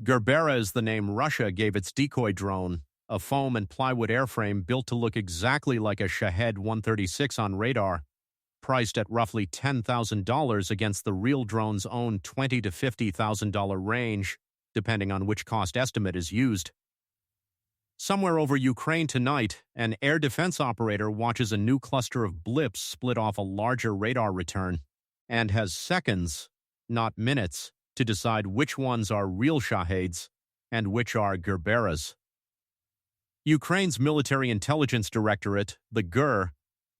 Gerbera is the name Russia gave its decoy drone, a foam and plywood airframe built to look exactly like a Shahed 136 on radar, priced at roughly $10,000 against the real drone's own $20,000 to $50,000 range, depending on which cost estimate is used. Somewhere over Ukraine tonight, an air defense operator watches a new cluster of blips split off a larger radar return and has seconds, not minutes, to decide which ones are real Shaheds and which are Gerberas. Ukraine's Military Intelligence Directorate, the GUR,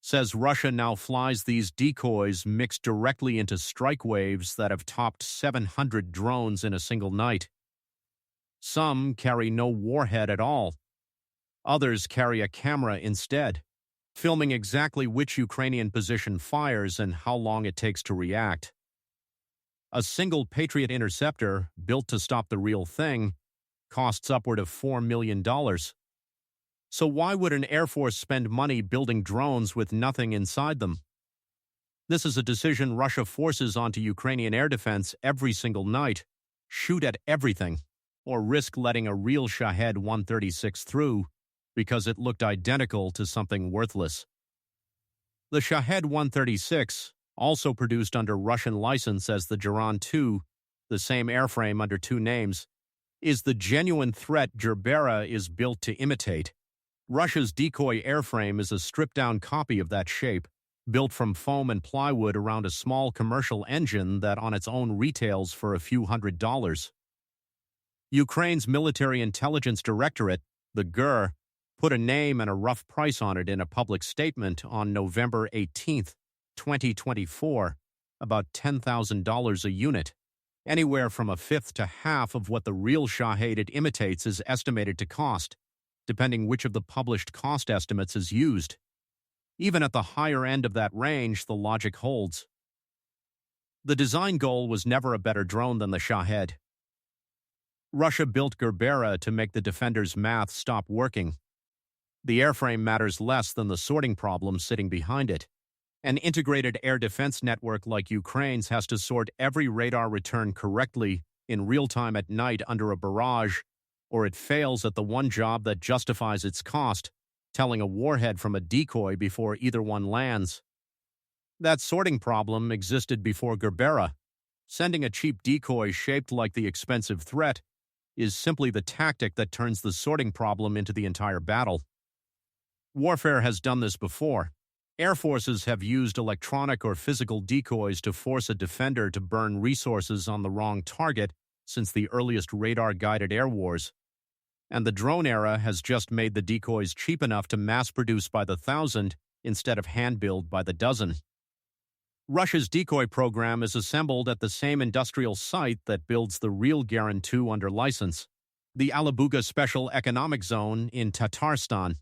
says Russia now flies these decoys mixed directly into strike waves that have topped 700 drones in a single night. Some carry no warhead at all. Others carry a camera instead, filming exactly which Ukrainian position fires and how long it takes to react. A single Patriot interceptor, built to stop the real thing, costs upward of $4 million. So why would an Air Force spend money building drones with nothing inside them? This is a decision Russia forces onto Ukrainian air defense every single night: shoot at everything, or risk letting a real Shahed 136 through because it looked identical to something worthless. The Shahed 136, also produced under Russian license as the Gerbera 2, the same airframe under two names, is the genuine threat Gerbera is built to imitate. Russia's decoy airframe is a stripped-down copy of that shape, built from foam and plywood around a small commercial engine that on its own retails for a few $100s. Ukraine's Military Intelligence Directorate, the GUR, put a name and a rough price on it in a public statement on November 18, 2024, about $10,000 a unit. Anywhere from a fifth to half of what the real Shahed it imitates is estimated to cost, depending which of the published cost estimates is used. Even at the higher end of that range, the logic holds. The design goal was never a better drone than the Shahed. Russia built Gerbera to make the defender's math stop working. The airframe matters less than the sorting problem sitting behind it. An integrated air defense network like Ukraine's has to sort every radar return correctly in real time at night under a barrage, or it fails at the one job that justifies its cost, telling a warhead from a decoy before either one lands. That sorting problem existed before Gerbera. Sending a cheap decoy shaped like the expensive threat is simply the tactic that turns the sorting problem into the entire battle. Warfare has done this before. Air forces have used electronic or physical decoys to force a defender to burn resources on the wrong target since the earliest radar-guided air wars. And the drone era has just made the decoys cheap enough to mass-produce by the thousand instead of hand-build by the dozen. Russia's decoy program is assembled at the same industrial site that builds the real Gerbera 2 under license, the Alabuga Special Economic Zone in Tatarstan.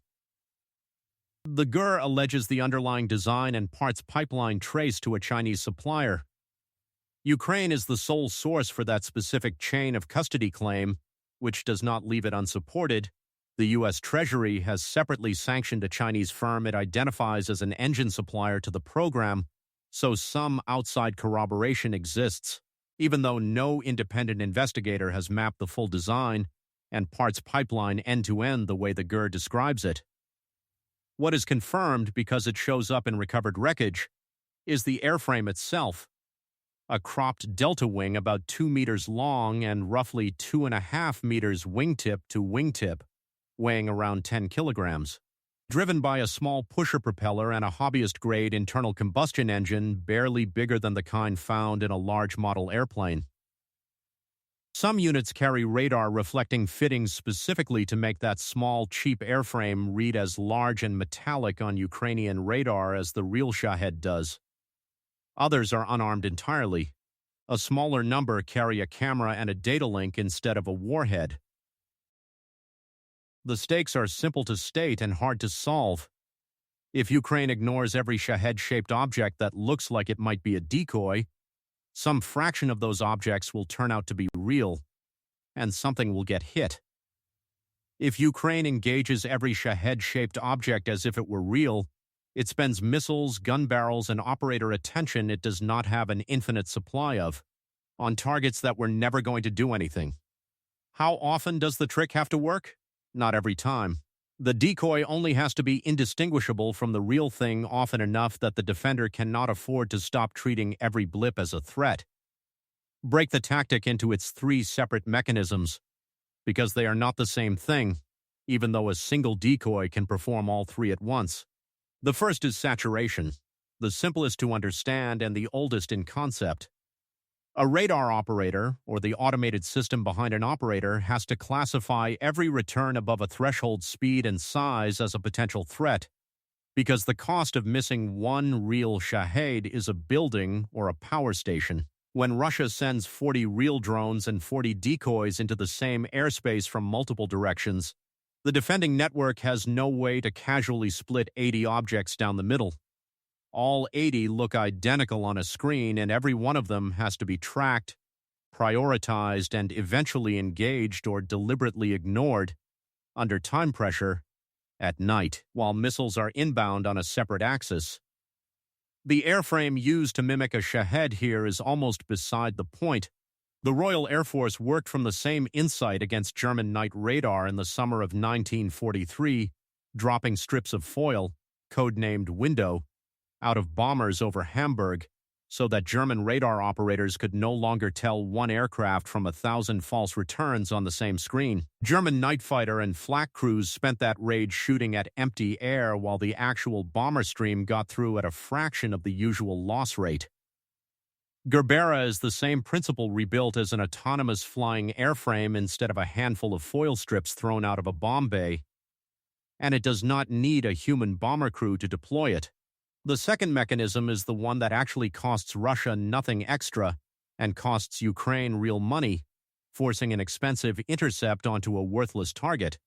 The GUR alleges the underlying design and parts pipeline traced to a Chinese supplier. Ukraine is the sole source for that specific chain of custody claim, which does not leave it unsupported. The U.S. Treasury has separately sanctioned a Chinese firm it identifies as an engine supplier to the program, so some outside corroboration exists, even though no independent investigator has mapped the full design and parts pipeline end-to-end the way the GUR describes it. What is confirmed because it shows up in recovered wreckage is the airframe itself, a cropped delta wing about 2 meters long and roughly 2.5 meters wingtip to wingtip, weighing around 10 kilograms. Driven by a small pusher propeller and a hobbyist-grade internal combustion engine barely bigger than the kind found in a large model airplane. Some units carry radar reflecting fittings specifically to make that small, cheap airframe read as large and metallic on Ukrainian radar as the real Shahed does. Others are unarmed entirely. A smaller number carry a camera and a data link instead of a warhead. The stakes are simple to state and hard to solve. If Ukraine ignores every Shahed-shaped object that looks like it might be a decoy, some fraction of those objects will turn out to be real, and something will get hit. If Ukraine engages every Shahed-shaped object as if it were real, it spends missiles, gun barrels, and operator attention it does not have an infinite supply of, on targets that were never going to do anything. How often does the trick have to work? Not every time. The decoy only has to be indistinguishable from the real thing often enough that the defender cannot afford to stop treating every blip as a threat. Break the tactic into its three separate mechanisms, because they are not the same thing, even though a single decoy can perform all three at once. The first is saturation, the simplest to understand and the oldest in concept. A radar operator, or the automated system behind an operator, has to classify every return above a threshold speed and size as a potential threat, because the cost of missing one real Shahed is a building or a power station. When Russia sends 40 real drones and 40 decoys into the same airspace from multiple directions, the defending network has no way to casually split 80 objects down the middle. All 80 look identical on a screen, and every one of them has to be tracked, prioritized, and eventually engaged or deliberately ignored under time pressure at night, while missiles are inbound on a separate axis. The airframe used to mimic a Shahed here is almost beside the point. The Royal Air Force worked from the same insight against German night radar in the summer of 1943, dropping strips of foil, codenamed Window, out of bombers over Hamburg, so that German radar operators could no longer tell one aircraft from 1,000 false returns on the same screen. German night fighter and flak crews spent that raid shooting at empty air while the actual bomber stream got through at a fraction of the usual loss rate. Gerbera is the same principle rebuilt as an autonomous flying airframe instead of a handful of foil strips thrown out of a bomb bay, and it does not need a human bomber crew to deploy it. The second mechanism is the one that actually costs Russia nothing extra and costs Ukraine real money, forcing an expensive intercept onto a worthless target.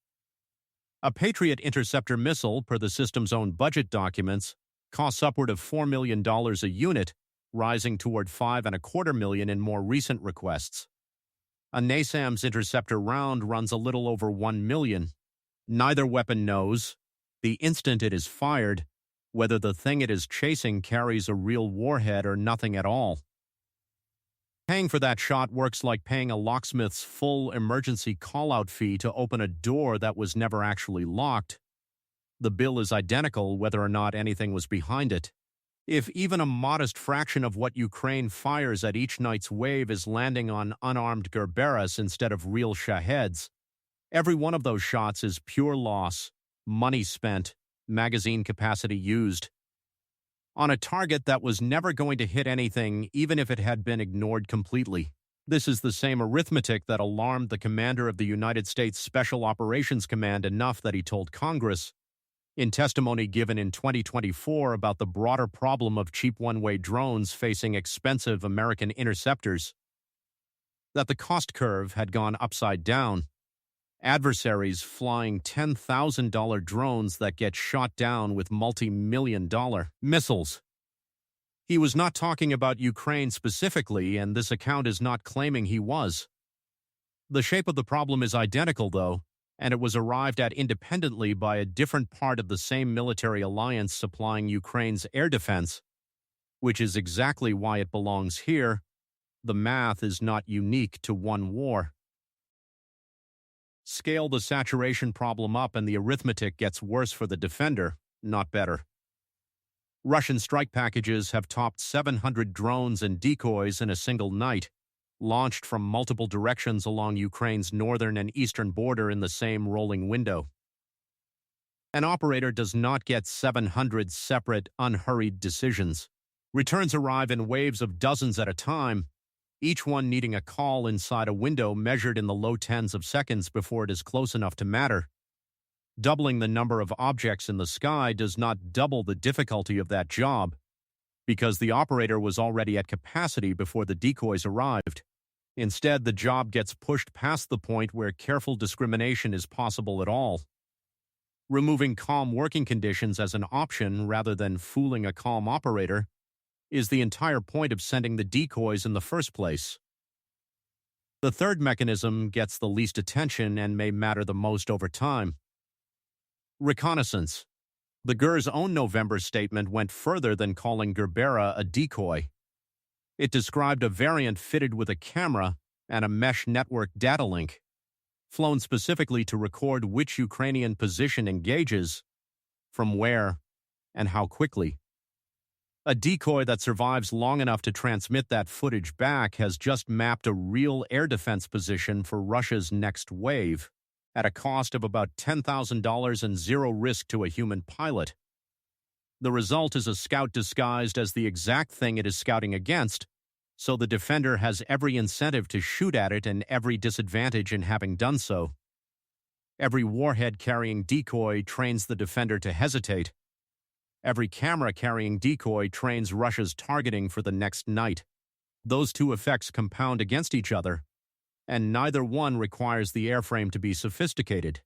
A Patriot interceptor missile, per the system's own budget documents, costs upward of $4 million a unit, rising toward $5.25 million in more recent requests. A NASAMS interceptor round runs a little over $1 million. Neither weapon knows, the instant it is fired, whether the thing it is chasing carries a real warhead or nothing at all. Paying for that shot works like paying a locksmith's full emergency call-out fee to open a door that was never actually locked. The bill is identical whether or not anything was behind it. If even a modest fraction of what Ukraine fires at each night's wave is landing on unarmed Gerberas instead of real Shaheds, every one of those shots is pure loss, money spent, magazine capacity used, on a target that was never going to hit anything even if it had been ignored completely. This is the same arithmetic that alarmed the commander of the United States Special Operations Command enough that he told Congress, in testimony given in 2024 about the broader problem of cheap one-way drones facing expensive American interceptors, that the cost curve had gone upside down. Adversaries flying $10,000 drones that get shot down with multi-million-dollar missiles. He was not talking about Ukraine specifically, and this account is not claiming he was. The shape of the problem is identical, though, and it was arrived at independently by a different part of the same military alliance supplying Ukraine's air defense, which is exactly why it belongs here. The math is not unique to one war. Scale the saturation problem up and the arithmetic gets worse for the defender, not better. Russian strike packages have topped 700 drones and decoys in a single night, launched from multiple directions along Ukraine's northern and eastern border in the same rolling window. An operator does not get 700 separate, unhurried decisions. Returns arrive in waves of dozens at a time, each one needing a call inside a window measured in the low tens of seconds before it is close enough to matter. Doubling the number of objects in the sky does not double the difficulty of that job, because the operator was already at capacity before the decoys arrived. Instead, the job gets pushed past the point where careful discrimination is possible at all. Removing calm working conditions as an option rather than fooling a calm operator is the entire point of sending the decoys in the first place. The third mechanism gets the least attention and may matter the most over time. Reconnaissance. The GER's own November statement went further than calling Gerbera a decoy. It described a variant fitted with a camera and a mesh network data link. flown specifically to record which Ukrainian position engages, from where, and how quickly. A decoy that survives long enough to transmit that footage back has just mapped a real air defense position for Russia's next wave, at a cost of about $10,000 and zero risk to a human pilot. The result is a scout disguised as the exact thing it is scouting against, so the defender has every incentive to shoot at it and every disadvantage in having done so. Every warhead-carrying decoy trains the defender to hesitate. Every camera-carrying decoy trains Russia's targeting for the next night. Those two effects compound against each other, and neither one requires the airframe to be sophisticated.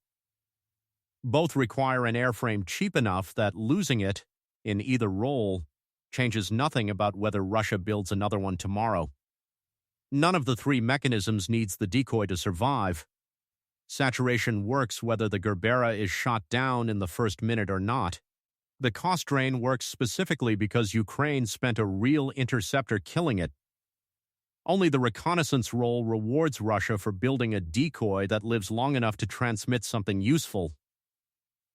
Both require an airframe cheap enough that losing it, in either role, changes nothing about whether Russia builds another one tomorrow. None of the three mechanisms needs the decoy to survive. Saturation works whether the Gerbera is shot down in the first minute or not. The cost drain works specifically because Ukraine spent a real interceptor killing it. Only the reconnaissance role rewards Russia for building a decoy that lives long enough to transmit something useful,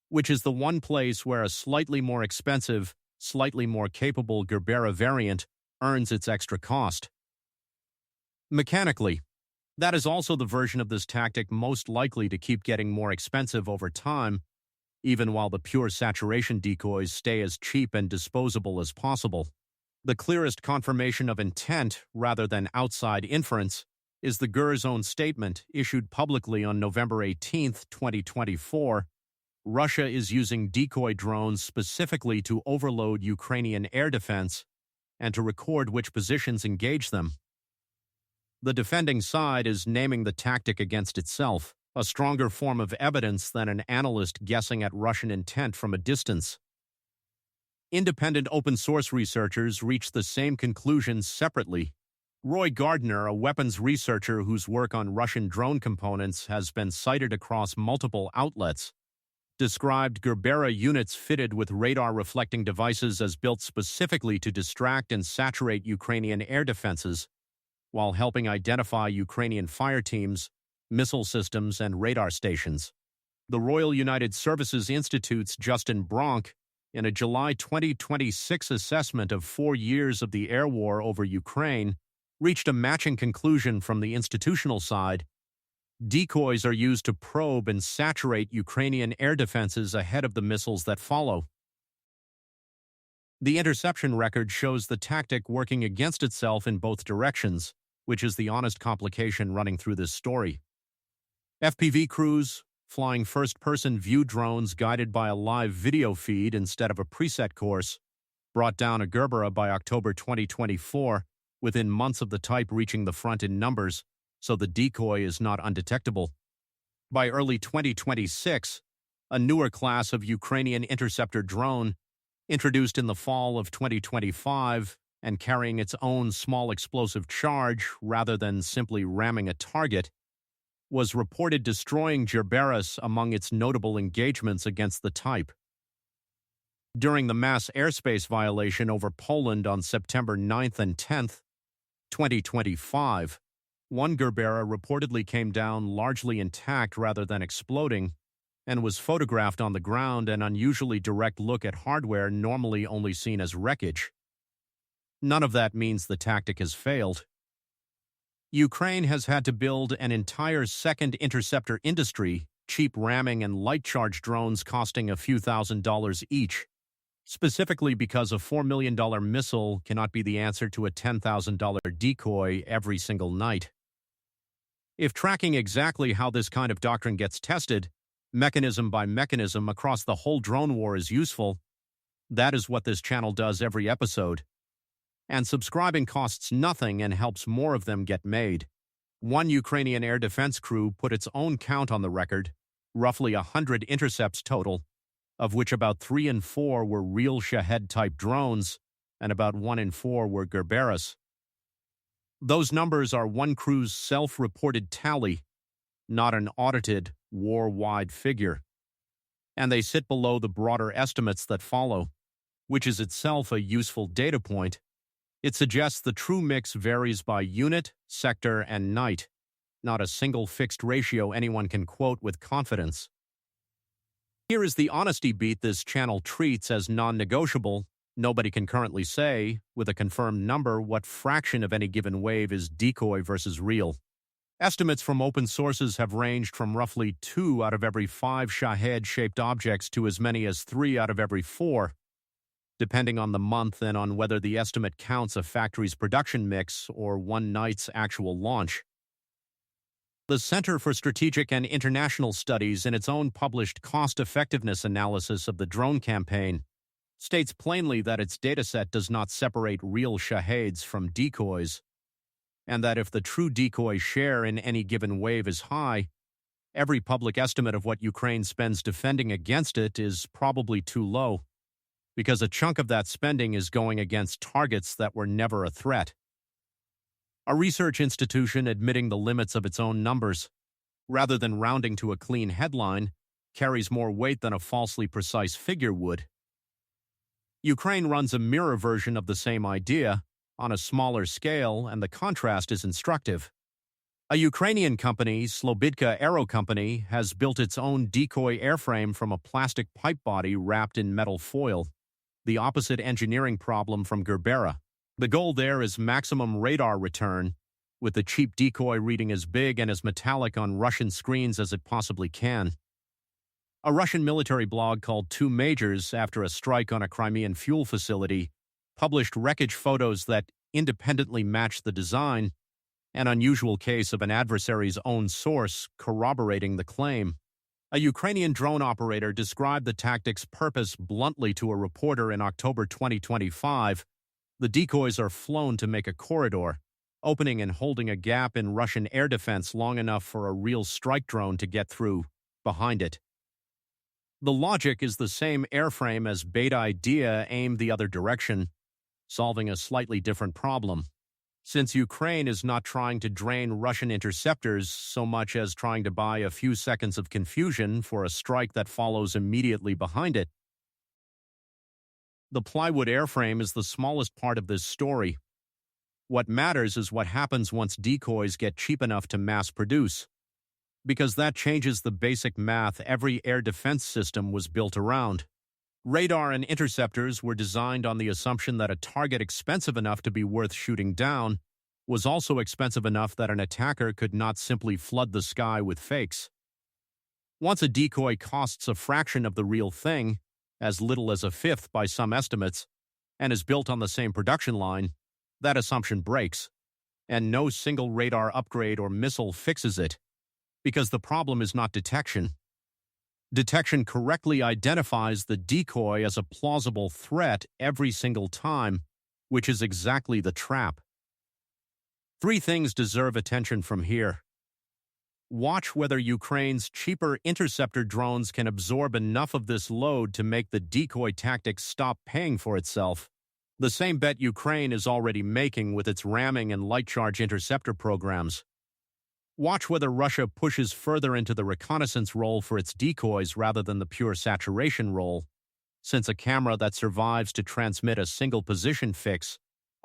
which is the one place where a slightly more expensive, slightly more capable Gerbera variant earns its extra cost. Mechanically, that is also the version of this tactic most likely to keep getting more expensive over time, even while the pure saturation decoys stay as cheap and disposable as possible. The clearest confirmation of intent, rather than outside inference, is the GUR's own statement issued publicly on November 18, 2024. Russia is using decoy drones specifically to overload Ukrainian air defense and to record which positions engage them. The defending side is naming the tactic against itself, a stronger form of evidence than an analyst guessing at Russian intent from a distance. Independent open-source researchers reached the same conclusions separately. Roy Gardner, a weapons researcher whose work on Russian drone components has been cited across multiple outlets, described Gerbera units fitted with radar-reflecting devices as built specifically to distract and saturate Ukrainian air defenses, while helping identify Ukrainian fire teams, missile systems, and radar stations. The Royal United Services Institute's Justin Bronk, in a July 2026 assessment of 4 years of the air war over Ukraine, reached a matching conclusion from the institutional side. Decoys are used to probe and saturate Ukrainian air defenses ahead of the missiles that follow. The interception record shows the tactic working against itself in both directions, which is the honest complication running through this story. FPV crews, flying first-person view drones guided by a live video feed instead of a preset course, brought down a Gerbera by October 2024, within months of the type reaching the front in numbers, so the decoy is not undetectable. By early 2026, a newer class of Ukrainian interceptor drone, introduced in the fall of 2025 and carrying its own small explosive charge rather than simply ramming a target, was reported destroying Gerberas among its notable engagements against the type. During the mass airspace violation over Poland on September 9th and 10th, 2025, one Gerbera reportedly came down largely intact rather than exploding, and was photographed on the ground, an unusually direct look at hardware normally only seen as wreckage. None of that means the tactic has failed. Ukraine has had to build an entire second interceptor industry, cheap ramming and light-charge drones costing a few $1,000s each, specifically because a $4 million missile cannot be the answer to a $10,000 decoy every single night. If tracking exactly how this kind of doctrine gets tested, mechanism by mechanism across the whole drone war is useful, that is what this channel does every episode. And subscribing costs nothing and helps more of them get made. One Ukrainian air defense crew put its own count on the record, roughly 100 intercepts total, of which about 3 in 4 were real Shahed-type drones, and about 1 in 4 were Gerberas. Those numbers are one crew's self-reported tally, not an audited, war-wide figure. And they sit below the broader estimates that follow, which is itself a useful data point. It suggests the true mix varies by unit, sector, and night, not a single fixed ratio anyone can quote with confidence. Here is the honesty beat this channel treats as non-negotiable. Nobody can currently say, with a confirmed number, what fraction of any given wave is decoy versus real. Estimates from open sources have ranged from roughly 2 out of every 5 Shahed-shaped objects to as many as 3 out of every 4, depending on the month and on whether the estimate counts a factory's production mix or one night's actual launch. The Center for Strategic and International Studies, in its own published cost-effectiveness analysis of the drone campaign, states plainly that its dataset does not separate real Shaheds from decoys, and that if the true decoy share in any given wave is high, every public estimate of what Ukraine spends defending against it is probably too low, because a chunk of that spending is going against targets that were never a threat. A research institution admitting the limits of its own numbers, rather than rounding to a clean headline, carries more weight than a falsely precise figure would. Ukraine runs a mirror version of the same idea, on a smaller scale, and the contrast is instructive. A Ukrainian company, Slobodka Aero Company, has built its own decoy airframe from a plastic pipe body wrapped in metal foil, the opposite engineering problem from Gerbera. The goal there is maximum radar return, with the cheap decoy reading as big and as metallic on Russian screens as it possibly can. A Russian military blog called Two Majors, after a strike on a Crimean fuel facility, published wreckage photos that independently matched the design, an unusual case of an adversary's own source corroborating the claim. A Ukrainian drone operator described the tactic's purpose bluntly to a reporter in October 2025. The decoys are flown to make a corridor, opening and holding a gap in Russian air defense long enough for a real strike drone to get through behind it. The logic is the same airframe as Beta Idea aimed the other direction, solving a slightly different problem. Since Ukraine is not trying to drain Russian interceptors so much as trying to buy a few seconds of confusion for a strike that follows immediately behind it. The plywood airframe is the smallest part of this story. What matters is what happens once decoys get cheap enough to mass produce, because that changes the basic math every air defense system was built around. Radar and interceptors were designed on the assumption that a target expensive enough to be worth shooting down was also expensive enough that an attacker could not simply flood the sky with fakes. Once a decoy costs a fraction of the real thing, as little as a fifth by some estimates, and is built on the same production line, that assumption breaks, and no single radar upgrade or missile fixes it, because the problem is not detection. Detection correctly identifies the decoy as a plausible threat every single time, which is exactly the trap. 3 things deserve attention from here. Watch whether Ukraine's cheaper interceptor drones can absorb enough of this load to make the decoy tactic stop paying for itself. The same bet Ukraine is already making with its ramming and light charge interceptor programs. Watch whether Russia pushes further into the reconnaissance role for its decoys rather than the pure saturation role, since a camera that survives to transmit a single position fix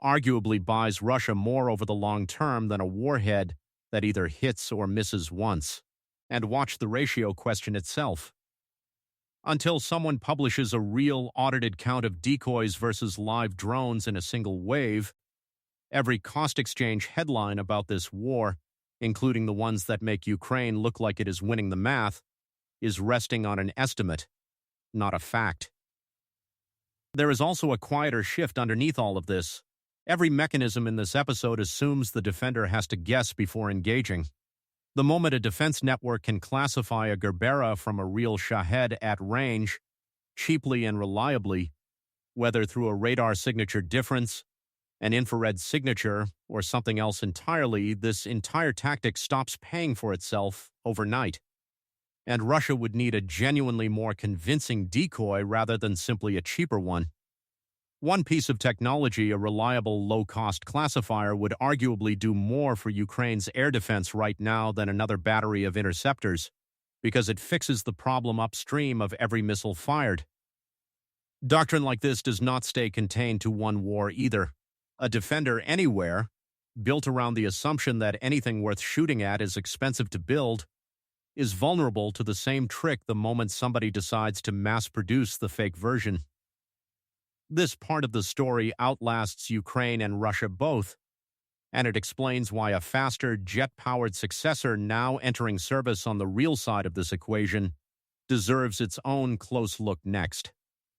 arguably buys Russia more over the long term than a warhead that either hits or misses once. And watch the ratio question itself. Until someone publishes a real audited count of decoys versus live drones in a single wave, every cost exchange headline about this war, including the ones that make Ukraine look like it is winning the math, is resting on an estimate, not a fact. There is also a quieter shift underneath all of this. Every mechanism in this episode assumes the defender has to guess before engaging. The moment a defense network can classify a Gerbera from a real Shahed at range, cheaply and reliably, whether through a radar signature difference, an infrared signature, or something else entirely, this entire tactic stops paying for itself overnight. And Russia would need a genuinely more convincing decoy rather than simply a cheaper one. One piece of technology, a reliable low-cost classifier, would arguably do more for Ukraine's air defense right now than another battery of interceptors, because it fixes the problem upstream of every missile fired. Doctrine like this does not stay contained to one war either. A defender anywhere, built around the assumption that anything worth shooting at is expensive to build, is vulnerable to the same trick the moment somebody decides to mass-produce the fake version. This part of the story outlasts Ukraine and Russia both, and it explains why a faster, jet-powered successor now entering service on the real side of this equation deserves its own close look next.